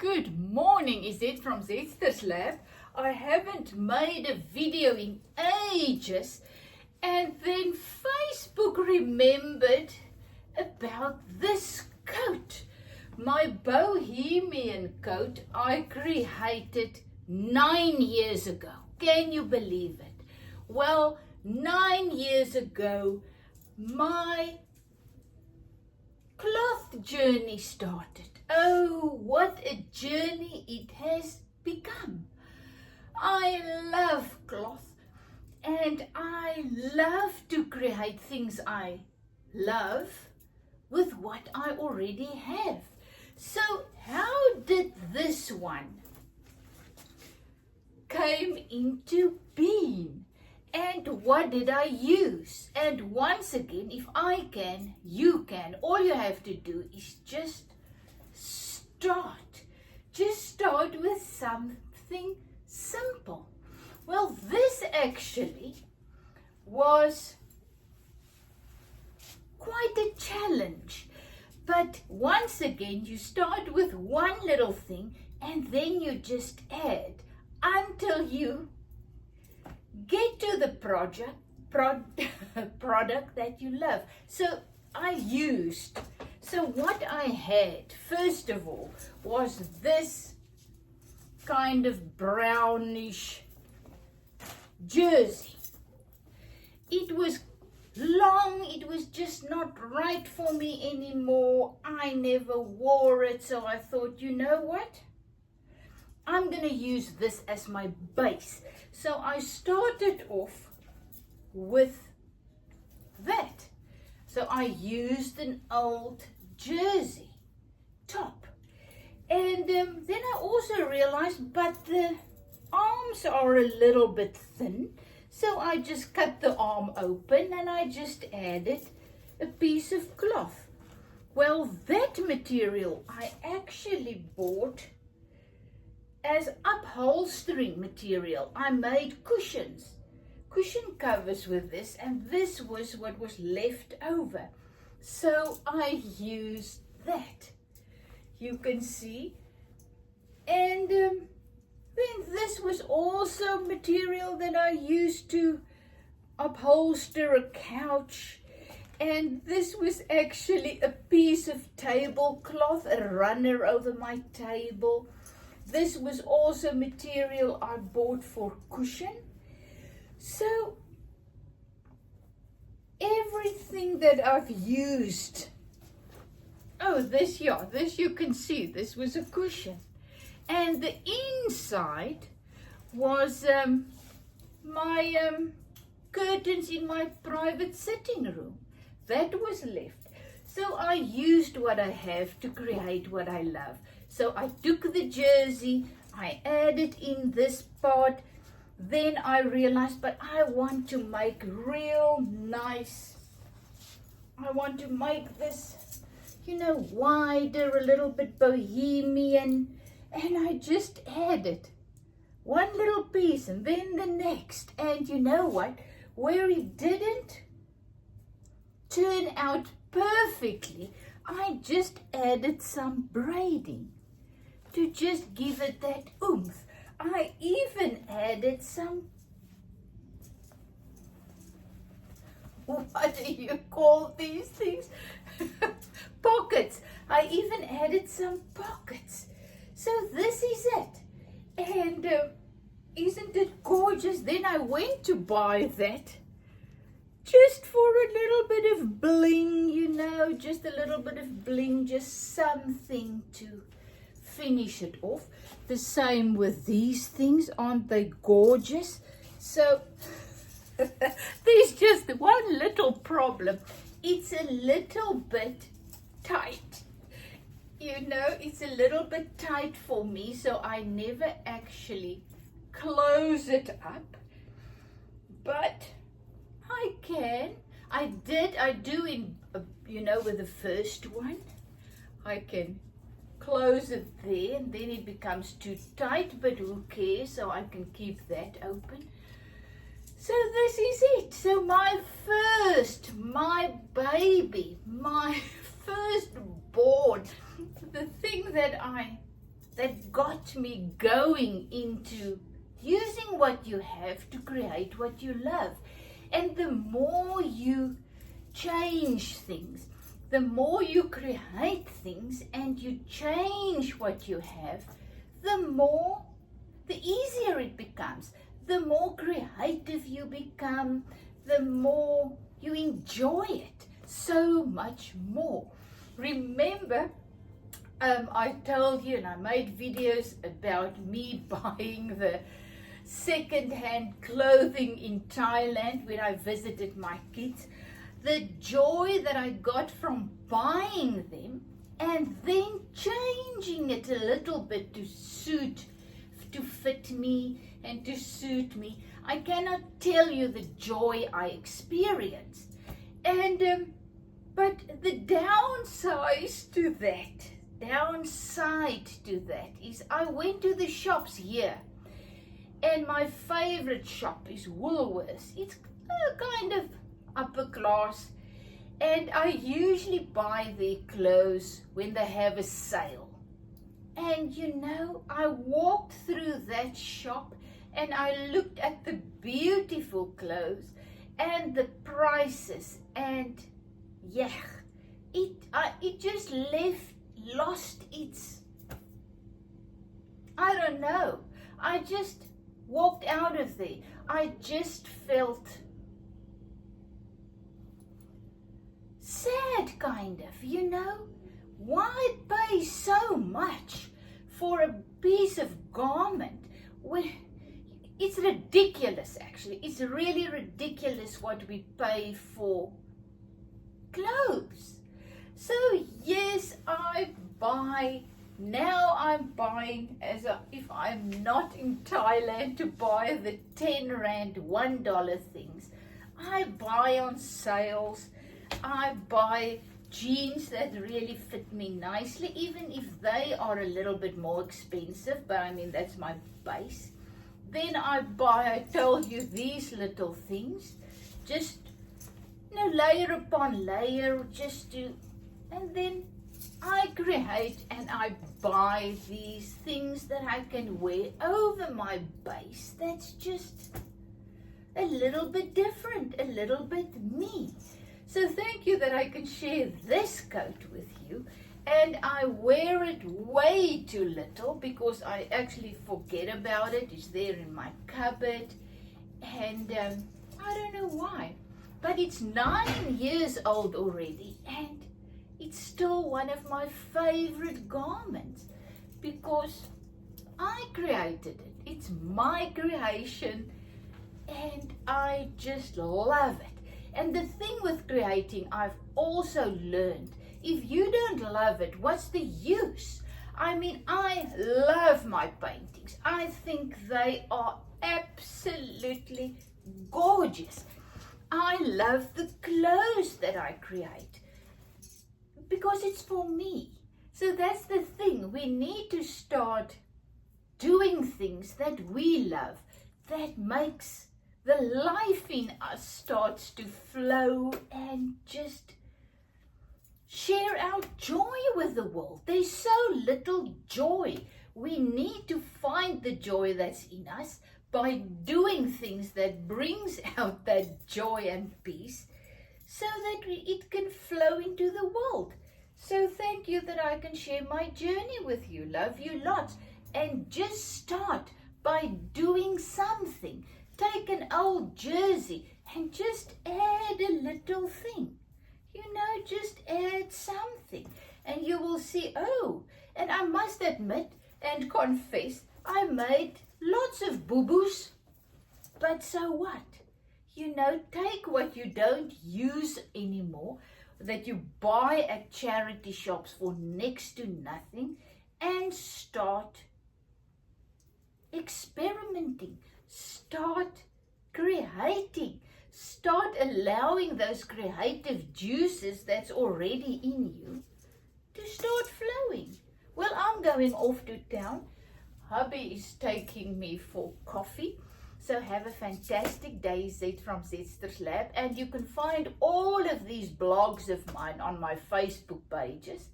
Good morning, is it from Zesther's Lab? I haven't made a video in ages, and then Facebook remembered about this coat. My Bohemian coat I created 9 years ago. Can you believe it? Well, 9 years ago, my cloth journey started. Oh, what a journey it has become. I love cloth and I love to create things I love with what I already have. So how did this one came into being? And what did I use? And once again, if I can, you can. All you have to do is just start. Just start with something simple. Well, this actually was quite a challenge. But once again, you start with one little thing and then you just add until you get to the product that you love. So what I had, first of all, was this kind of brownish jersey. It was long, it was just not right for me anymore. I never wore it, so I thought, you know what? I'm going to use this as my base. So I started off with that. So I used an old jersey top. And then I also realized, but the arms are a little bit thin. So I just cut the arm open and I just added a piece of cloth. Well, that material I actually bought as upholstery material. I made cushion covers with this, and this was what was left over. So I used that. You can see. And then this was also material that I used to upholster a couch. And this was actually a piece of tablecloth, a runner over my table. This was also material I bought for cushion. So everything that I've used. Oh, this you can see, this was a cushion. And the inside was my curtains in my private sitting room. That was left. So I used what I have to create what I love. So I took the jersey, I added in this part. Then I realized, but I want to make real nice. I want to make this, wider, a little bit bohemian. And I just added one little piece and then the next. And you know what? Where it didn't turn out perfectly, I just added some braiding to just give it that oomph. I even added some, what do you call these things? Pockets. I even added some pockets. So this is it. And isn't it gorgeous? Then I went to buy that just for a little bit of bling, just a little bit of bling, just something to finish it off. The same with these things, aren't they gorgeous? So there's just one little problem. It's a little bit tight. It's a little bit tight for me, so I never actually close it up. But I can. I do in, with the first one. I can close it there and then it becomes too tight, but who cares? So I can keep that open. So this is it. So my baby, my firstborn, the thing that I that got me going into using what you have to create what you love. And the more you change things, the more you create things and you change what you have, the easier it becomes. The more creative you become, the more you enjoy it so much more. Remember, I told you and I made videos about me buying the second-hand clothing in Thailand when I visited my kids. The joy that I got from buying them and then changing it a little bit to fit me and to suit me. I cannot tell you the joy I experienced. And but the downside to that is I went to the shops here, and my favorite shop is Woolworths. It's kind of upper class, and I usually buy their clothes when they have a sale. And you know, I walked through that shop and I looked at the beautiful clothes and the prices, and yeah, it just lost its, I don't know, I just walked out of there. I just felt sad, kind of, you know. Why pay so much for a piece of garment? It's ridiculous, actually. It's really ridiculous what we pay for clothes. So yes, now I'm buying if I'm not in Thailand to buy the 10 Rand, $1 things. I buy on sales. I buy jeans that really fit me nicely, even if they are a little bit more expensive, but I mean, that's my base. Then I told you, these little things, just, you know, layer upon layer, and then I create and I buy these things that I can wear over my base. That's just a little bit different, a little bit me. So thank you that I can share this coat with you, and I wear it way too little because I actually forget about it. It's there in my cupboard, and I don't know why, but it's 9 years old already, and it's still one of my favorite garments because I created it. It's my creation, and I just love it. And the thing with creating, I've also learned, if you don't love it, what's the use? I mean, I love my paintings. I think they are absolutely gorgeous. I love the clothes that I create because it's for me. So that's the thing. We need to start doing things that we love, that makes the life in us starts to flow, and just share our joy with the world. There's so little joy. We need to find the joy that's in us by doing things that brings out that joy and peace, so that it can flow into the world. So thank you that I can share my journey with you. Love you lots. And just start by doing something. Take an old jersey and just add a little thing. You know, just add something. And you will see, oh, and I must admit and confess, I made lots of boo-boos. But so what? You know, take what you don't use anymore, that you buy at charity shops for next to nothing, and start experimenting. Start creating. Start allowing those creative juices that's already in you to start flowing. Well, I'm going off to town. Hubby is taking me for coffee. So have a fantastic day, Zed from Zedster's Lab. And you can find all of these blogs of mine on my Facebook pages.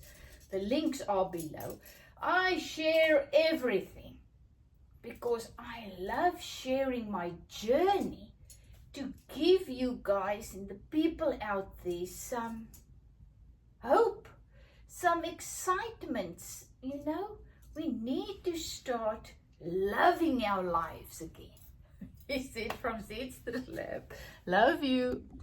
The links are below. I share everything because I love sharing my journey to give you guys and the people out there some hope, some excitements. You know, we need to start loving our lives again. He said from Z's to the lab. Love you.